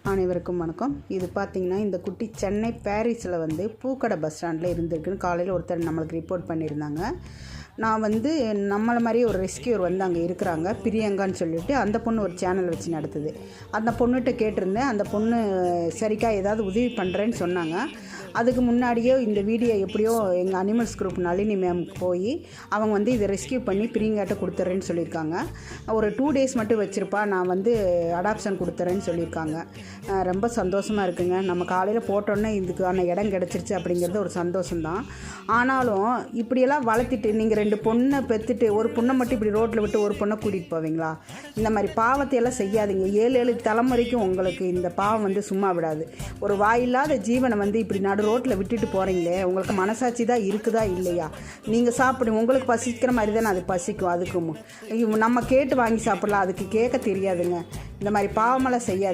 அனைவருக்கும் வணக்கம். இது பார்த்திங்கன்னா இந்த குட்டி சென்னை பாரிஸில் பூக்கடை பஸ் ஸ்டாண்டில் இருந்திருக்குன்னு காலையில் ஒருத்தர் நம்மளுக்கு ரிப்போர்ட் பண்ணியிருந்தாங்க. நான் நம்மளை மாதிரியே ஒரு ரெஸ்கியூர் அங்கே இருக்கிறாங்க, பிரியங்கான்னு சொல்லிட்டு. அந்த பொண்ணு ஒரு சேனல் வச்சு நடத்துது. அந்த பொண்ணுகிட்ட கேட்டிருந்தேன். அந்த பொண்ணு சரிக்கா ஏதாவது உதவி பண்ணுறேன்னு சொன்னாங்க. அதுக்கு முன்னாடியே இந்த வீடியோ எப்படியோ எங்கள் அனிமல்ஸ் குரூப் நளினி மேம்க்கு போய் அவங்க இதை ரெஸ்கியூ பண்ணி பிரியங்காட்ட கொடுத்துட்றேன்னு சொல்லியிருக்காங்க. ஒரு 2 days மட்டும் வச்சுருப்பா, நான் அடாப்ஷன் கொடுத்துட்றேன்னு சொல்லியிருக்காங்க. ரொம்ப சந்தோஷமாக இருக்குங்க. நம்ம காலையில் போட்டோன்னே இதுக்கான இடம் கிடச்சிருச்சு அப்படிங்கிறது ஒரு சந்தோஷம்தான். ஆனாலும் இப்படியெல்லாம் வளர்த்திட்டு நீங்கள் 2 பொண்ணை பெற்றுட்டு ஒரு பொண்ணை மட்டும் இப்படி ரோட்டில் விட்டு ஒரு பொண்ணை கூட்டிகிட்டு போவீங்களா? இந்த மாதிரி பாவத்தையெல்லாம் செய்யாதீங்க. 7 தலைமுறைக்கும் உங்களுக்கு இந்த பாவம் சும்மா விடாது. ஒரு வாயில்லாத ஜீவனை இப்படி ரோட்டில் விட்டுட்டு போகிறீங்களே, உங்களுக்கு மனசாட்சி தான் இருக்குதா இல்லையா? நீங்கள் சாப்பிடுங்க, உங்களுக்கு பசிக்கிற மாதிரி தானே அது பசிக்கும். அதுக்கு நம்ம கேட்டு வாங்கி சாப்பிடலாம், அதுக்கு கேட்க தெரியாதுங்க. இந்த மாதிரி பாவமெல்லாம் செய்யாது.